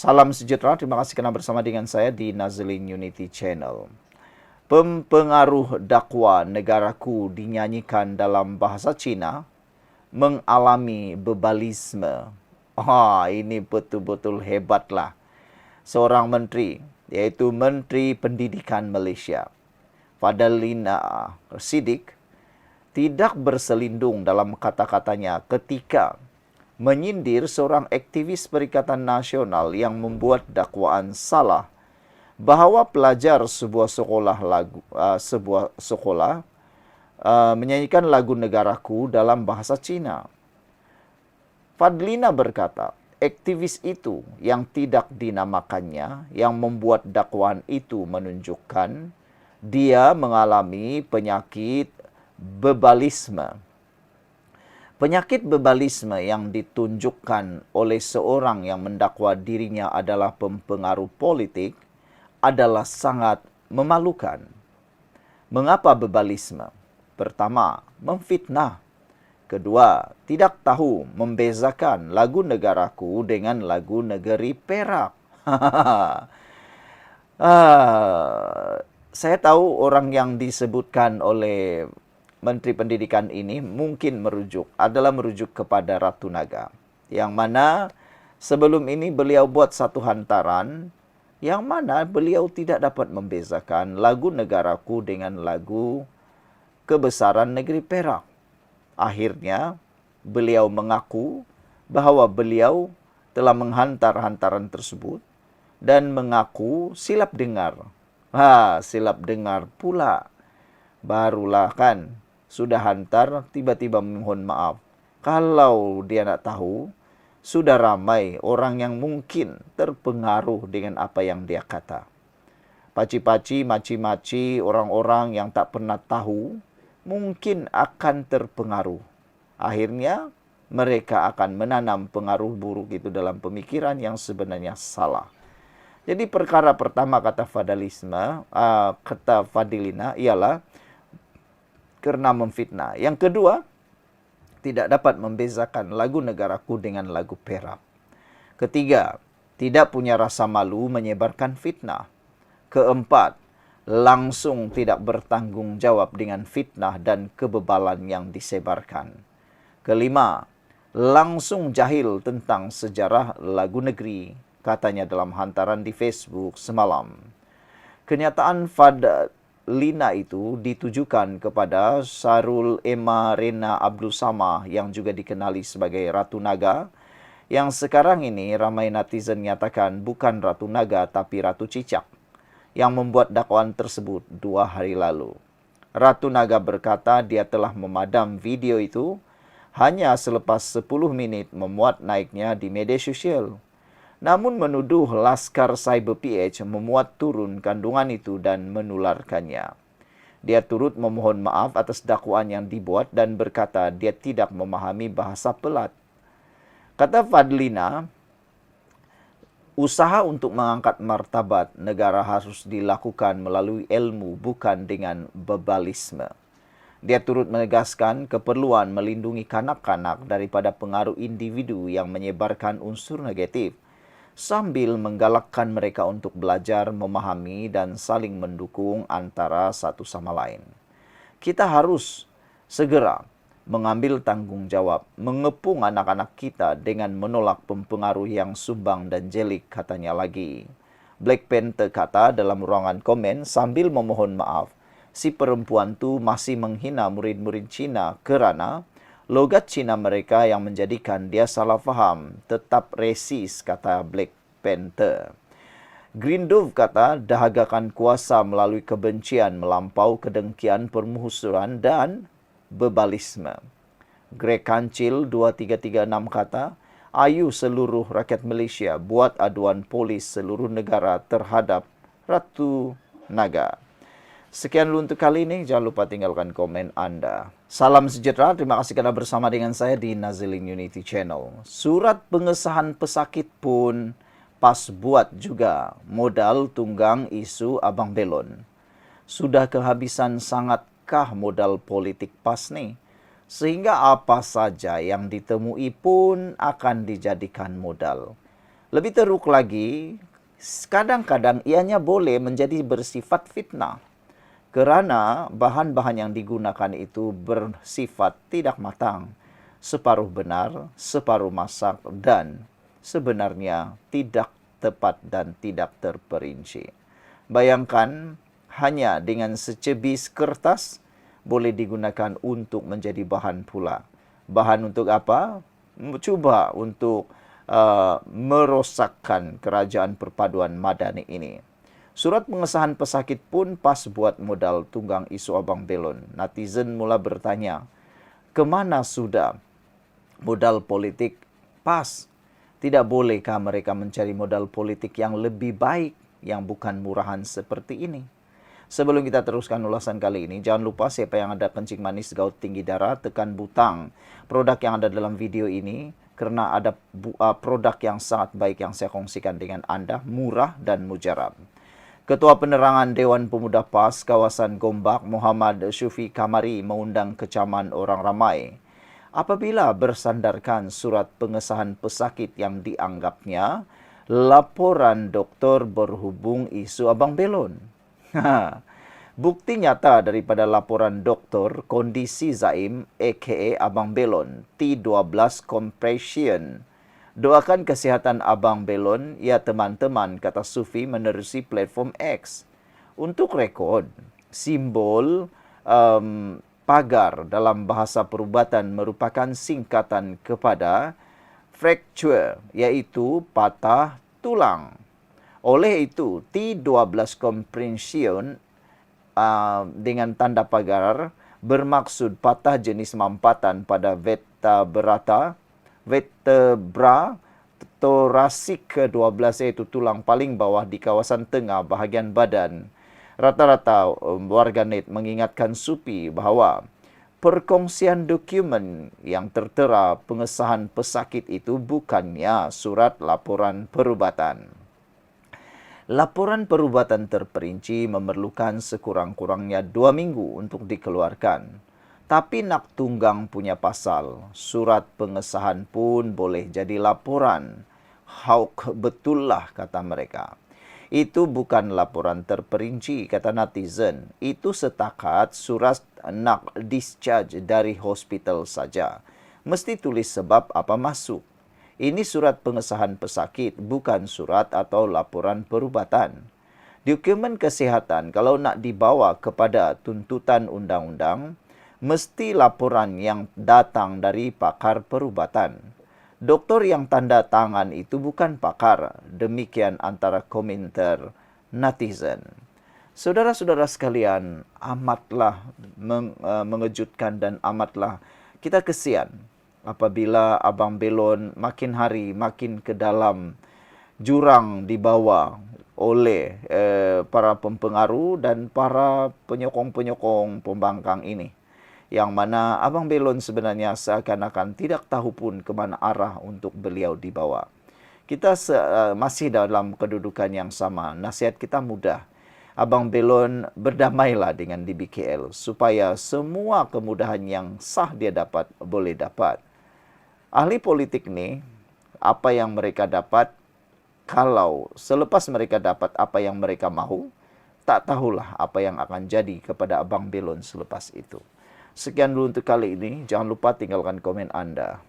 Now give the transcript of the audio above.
Salam sejahtera, terima kasih kerana bersama dengan saya di Nazlin Unity Channel. Pempengaruh dakwa negaraku dinyanyikan dalam bahasa Cina mengalami bebalisme. Ini betul-betul hebatlah. Seorang menteri, yaitu Menteri Pendidikan Malaysia, Fadlina Siddiq, tidak berselindung dalam kata-katanya ketika menyindir seorang aktivis Perikatan Nasional yang membuat dakwaan salah bahawa pelajar sebuah sekolah menyanyikan lagu negaraku dalam bahasa Cina. Fadlina berkata, aktivis itu yang tidak dinamakannya yang membuat dakwaan itu menunjukkan dia mengalami penyakit bebalisme. Penyakit bebalisme yang ditunjukkan oleh seorang yang mendakwa dirinya adalah pempengaruh politik adalah sangat memalukan. Mengapa bebalisme? Pertama, memfitnah. Kedua, tidak tahu membezakan lagu negaraku dengan lagu negeri Perak. Saya tahu orang yang disebutkan oleh Menteri Pendidikan ini mungkin merujuk kepada Ratu Naga, yang mana sebelum ini beliau buat satu hantaran yang mana beliau tidak dapat membezakan lagu negaraku dengan lagu kebesaran negeri Perak. Akhirnya beliau mengaku bahawa beliau telah menghantar hantaran tersebut dan mengaku silap dengar. Silap dengar pula. Barulah kan sudah hantar, tiba-tiba memohon maaf. Kalau dia nak tahu, sudah ramai orang yang mungkin terpengaruh dengan apa yang dia kata. Paci-paci, maci-maci, orang-orang yang tak pernah tahu, mungkin akan terpengaruh. Akhirnya, mereka akan menanam pengaruh buruk itu dalam pemikiran yang sebenarnya salah. Jadi perkara pertama kata Fadlina ialah kerana memfitnah. Yang kedua, tidak dapat membezakan lagu negaraku dengan lagu Perak. Ketiga, tidak punya rasa malu menyebarkan fitnah. Keempat, langsung tidak bertanggung jawab dengan fitnah dan kebebalan yang disebarkan. Kelima, langsung jahil tentang sejarah lagu negeri, katanya dalam hantaran di Facebook semalam. Kenyataan Fadlina itu ditujukan kepada Sarul Emma Rena Abdul Samah yang juga dikenali sebagai Ratu Naga, yang sekarang ini ramai netizen nyatakan bukan Ratu Naga tapi Ratu Cicak, yang membuat dakwaan tersebut 2 hari lalu. Ratu Naga berkata dia telah memadam video itu hanya selepas 10 minit memuat naiknya di media sosial. Namun menuduh Laskar Cyber PH memuat turun kandungan itu dan menularkannya. Dia turut memohon maaf atas dakwaan yang dibuat dan berkata dia tidak memahami bahasa pelat. Kata Fadlina, usaha untuk mengangkat martabat negara harus dilakukan melalui ilmu bukan dengan bebalisme. Dia turut menegaskan keperluan melindungi kanak-kanak daripada pengaruh individu yang menyebarkan unsur negatif, sambil menggalakkan mereka untuk belajar, memahami dan saling mendukung antara satu sama lain. Kita harus segera mengambil tanggungjawab, mengepung anak-anak kita dengan menolak pempengaruh yang sumbang dan jelik, katanya lagi. Black Panther kata dalam ruangan komen sambil memohon maaf, si perempuan tu masih menghina murid-murid Cina kerana logat Cina mereka yang menjadikan dia salah faham, tetap resis, kata Black Panther. Green Dove kata dahagakan kuasa melalui kebencian melampau kedengkian permusuhan dan bebalisme. Greg Kancil 2336 kata, ayu seluruh rakyat Malaysia buat aduan polis seluruh negara terhadap Ratu Naga. Sekian dulu untuk kali ini. Jangan lupa tinggalkan komen anda. Salam sejahtera. Terima kasih kerana bersama dengan saya di Nazlin Unity Channel. Surat pengesahan pesakit pun pas buat juga. Modal tunggang isu Abang Belon. Sudah kehabisan sangatkah modal politik PAS ni? Sehingga apa saja yang ditemui pun akan dijadikan modal. Lebih teruk lagi, kadang-kadang ianya boleh menjadi bersifat fitnah. Kerana bahan-bahan yang digunakan itu bersifat tidak matang, separuh benar, separuh masak, dan sebenarnya tidak tepat dan tidak terperinci. Bayangkan, hanya dengan secebis kertas boleh digunakan untuk menjadi bahan pula. Bahan untuk apa? Cuba untuk merosakkan kerajaan perpaduan Madani ini. Surat pengesahan pesakit pun pas buat modal tunggang isu Abang Belon. Netizen mula bertanya, kemana sudah modal politik pas? Tidak bolehkah mereka mencari modal politik yang lebih baik, yang bukan murahan seperti ini? Sebelum kita teruskan ulasan kali ini, jangan lupa siapa yang ada kencing manis, gout tinggi darah, tekan butang produk yang ada dalam video ini, karena ada produk yang sangat baik yang saya kongsikan dengan Anda, murah dan mujarab. Ketua Penerangan Dewan Pemuda PAS kawasan Gombak, Muhammad Syufi Kamari, mengundang kecaman orang ramai apabila bersandarkan surat pengesahan pesakit yang dianggapnya laporan doktor berhubung isu Abang Belon. Bukti nyata daripada laporan doktor kondisi Zaim aka Abang Belon T12 compression. Doakan kesihatan Abang Belon, ya teman-teman, kata Sufi menerusi platform X. Untuk rekod, simbol pagar dalam bahasa perubatan merupakan singkatan kepada fracture, iaitu patah tulang. Oleh itu, T12 compression dengan tanda pagar bermaksud patah jenis mampatan pada vertebra torasik ke-12, iaitu tulang paling bawah di kawasan tengah bahagian badan. Rata-rata warganet mengingatkan Supi bahawa perkongsian dokumen yang tertera pengesahan pesakit itu bukannya surat laporan perubatan. Laporan perubatan terperinci memerlukan sekurang-kurangnya 2 minggu untuk dikeluarkan. Tapi nak tunggang punya pasal, surat pengesahan pun boleh jadi laporan. Hauk betul lah, kata mereka. Itu bukan laporan terperinci, kata netizen. Itu setakat surat nak discharge dari hospital saja. Mesti tulis sebab apa masuk. Ini surat pengesahan pesakit, bukan surat atau laporan perubatan. Dokumen kesihatan kalau nak dibawa kepada tuntutan undang-undang, mesti laporan yang datang dari pakar perubatan. Doktor yang tanda tangan itu bukan pakar. Demikian antara komentar netizen. Saudara-saudara sekalian, amatlah mengejutkan dan amatlah kita kesian apabila Abang Belon makin hari makin ke dalam jurang dibawa oleh para pempengaruh dan para penyokong-penyokong pembangkang ini. Yang mana Abang Belon sebenarnya seakan-akan tidak tahu pun ke mana arah untuk beliau dibawa. Kita masih dalam kedudukan yang sama. Nasihat kita mudah. Abang Belon berdamailah dengan DBKL supaya semua kemudahan yang sah dia dapat boleh dapat. Ahli politik ni, apa yang mereka dapat, kalau selepas mereka dapat apa yang mereka mahu, tak tahulah apa yang akan jadi kepada Abang Belon selepas itu. Sekian dulu untuk kali ini. Jangan lupa tinggalkan komen Anda.